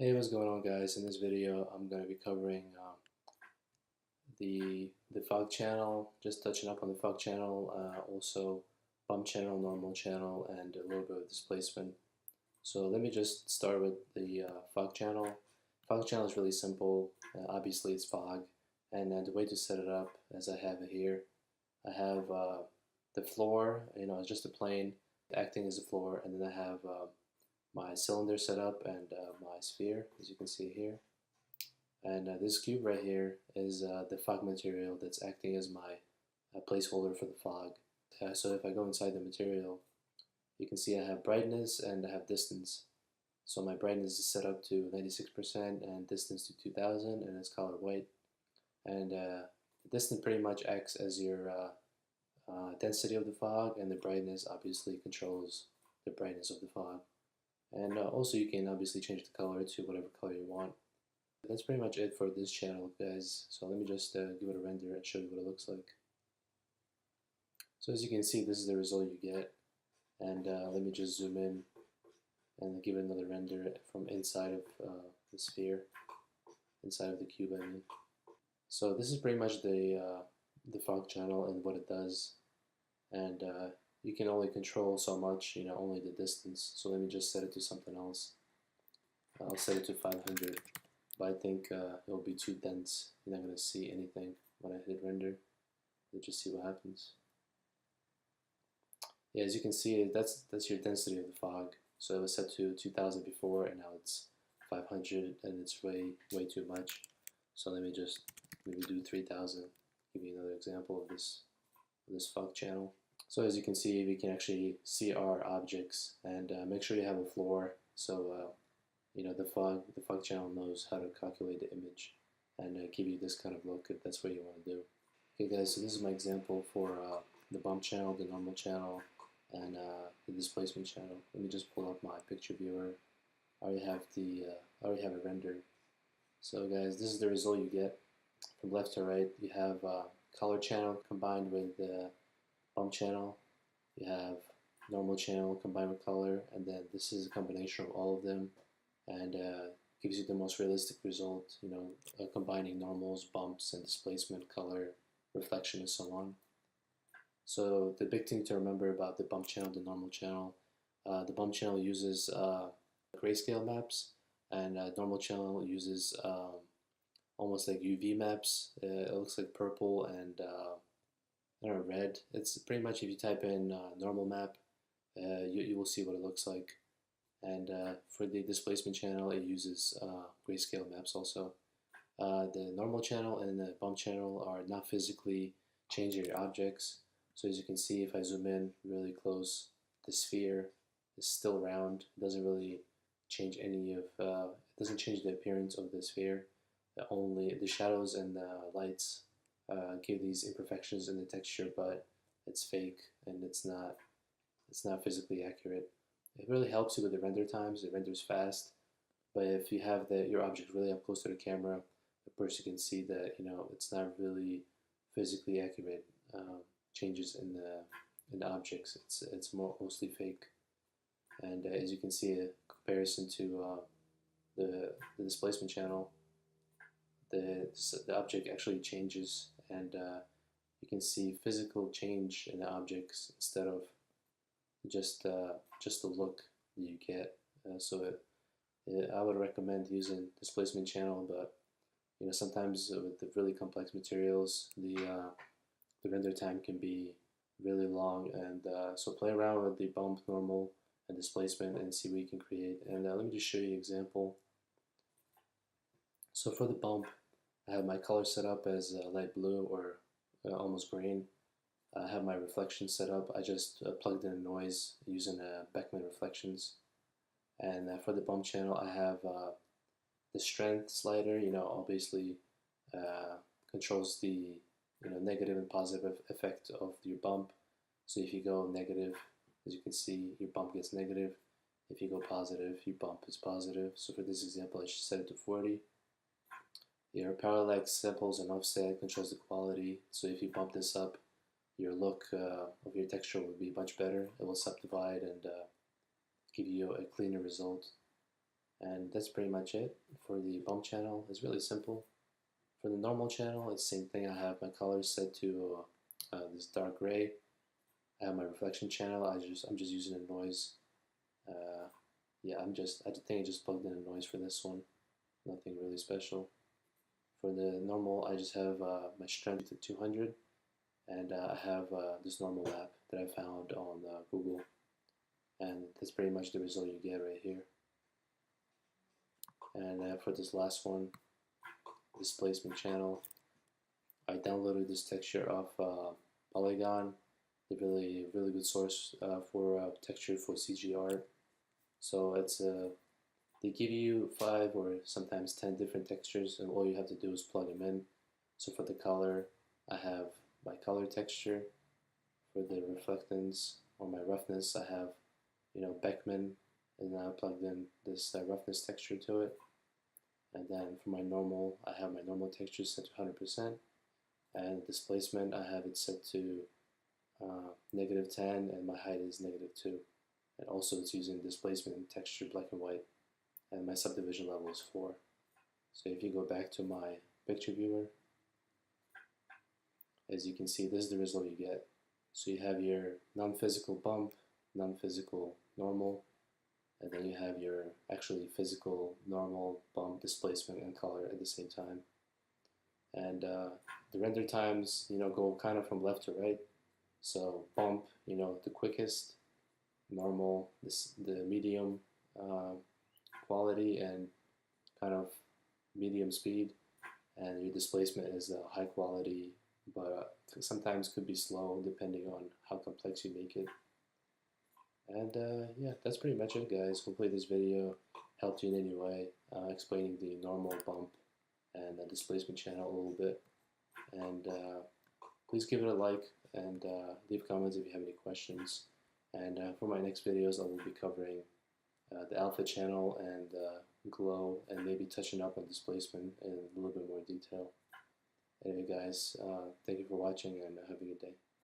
Hey, what's going on, guys? In this video, I'm going to be covering the fog channel, just touching up on the fog channel, also bump channel, normal channel, and a little bit of displacement. So let me just start with the fog channel. Fog channel is really simple. Obviously, it's fog, and the way to set it up, as I have it here, I have the floor. It's just a plane acting as a floor, and then I have my cylinder set up and my sphere, as you can see here. And this cube right here is the fog material that's acting as my placeholder for the fog. So if I go inside the material, you can see I have brightness and I have distance. So my brightness is set up to 96% and distance to 2000, and it's color white. And the distance pretty much acts as your density of the fog, and the brightness obviously controls the brightness of the fog. And also you can obviously change the color to whatever color you want. That's pretty much it for this channel, guys. So let me just give it a render and show you what it looks like. So as you can see, this is the result you get. And let me just zoom in and give it another render from inside of the sphere, inside of the cube, I mean. So this is pretty much the fog channel and what it does. And you can only control so much, only the distance. So let me just set it to something else. I'll set it to 500, but I think it'll be too dense. You're not going to see anything when I hit render. Let's just see what happens. Yeah, as you can see, that's your density of the fog. So it was set to 2000 before, and now it's 500, and it's way too much. So let me just maybe do 3000. Give you another example of this fog channel. So as you can see, we can actually see our objects, and make sure you have a floor so the fog channel knows how to calculate the image and give you this kind of look if that's what you want to do. Okay, guys, so this is my example for the bump channel, the normal channel, and the displacement channel. Let me just pull up my picture viewer. I already have it rendered. So guys, this is the result you get from left to right. You have color channel combined with bump channel. You have normal channel combined with color, and then this is a combination of all of them, and gives you the most realistic result, combining normals, bumps, and displacement, color, reflection, and so on. So the big thing to remember about the bump channel, the normal channel, the bump channel uses grayscale maps, and normal channel uses almost like UV maps. It looks like purple and I don't know, red. It's pretty much, if you type in normal map, you will see what it looks like. And for the displacement channel, it uses grayscale maps also. The normal channel and the bump channel are not physically changing your objects. So as you can see, if I zoom in really close, the sphere is still round. It doesn't really change it doesn't change the appearance of the sphere. Only the shadows and the lights give these imperfections in the texture, but it's fake and it's not physically accurate. It really helps you with the render times. It renders fast, but if you have your object really up close to the camera, of course you can see that it's not really physically accurate changes in the objects. It's mostly fake, and as you can see, a comparison to the displacement channel, the object actually changes, and you can see physical change in the objects instead of just the look that you get. I would recommend using displacement channel, but sometimes with the really complex materials, the render time can be really long, and so play around with the bump, normal, and displacement and see what you can create. And let me just show you an example. So for the bump, I have my color set up as light blue or almost green. I have my reflection set up. I just plugged in a noise using Beckman reflections. And for the bump channel, I have the strength slider. Obviously controls the negative and positive effect of your bump. So if you go negative, as you can see, your bump gets negative. If you go positive, your bump is positive. So for this example, I should set it to 40. Your parallax, samples, and offset controls the quality. So if you bump this up, your look of your texture will be much better. It will subdivide and give you a cleaner result. And that's pretty much it for the bump channel. It's really simple. For the normal channel, it's the same thing. I have my colors set to this dark gray. I have my reflection channel. I'm just using a noise. Yeah, I think I just plugged in a noise for this one. Nothing really special. For the normal, I just have my strength to 200, and I have this normal map that I found on Google, and that's pretty much the result you get right here. And for this last one, displacement channel, I downloaded this texture off Polygon, a really good source for texture for CG art. So it's they give you 5 or sometimes 10 different textures, and all you have to do is plug them in. So for the color, I have my color texture. For the reflectance or my roughness, I have, Beckman, and I plugged in this roughness texture to it. And then for my normal, I have my normal texture set to 100%, and displacement, I have it set to -10, and my height is -2. And also it's using displacement and texture black and white, and my subdivision level is 4. So if you go back to my picture viewer, as you can see, this is the result you get. So you have your non-physical bump, non-physical normal, and then you have your actually physical normal, bump, displacement, and color at the same time. And the render times, go kind of from left to right. So bump, the quickest, normal, the medium quality and kind of medium speed, and your displacement is high quality, but sometimes could be slow depending on how complex you make it. And yeah, that's pretty much it, guys. Hopefully this video helped you in any way, explaining the normal bump and the displacement channel a little bit. And please give it a like, and leave comments if you have any questions. And for my next videos, I will be covering the alpha channel and glow, and maybe touching up on displacement in a little bit more detail. Anyway, guys, thank you for watching, and have a good day.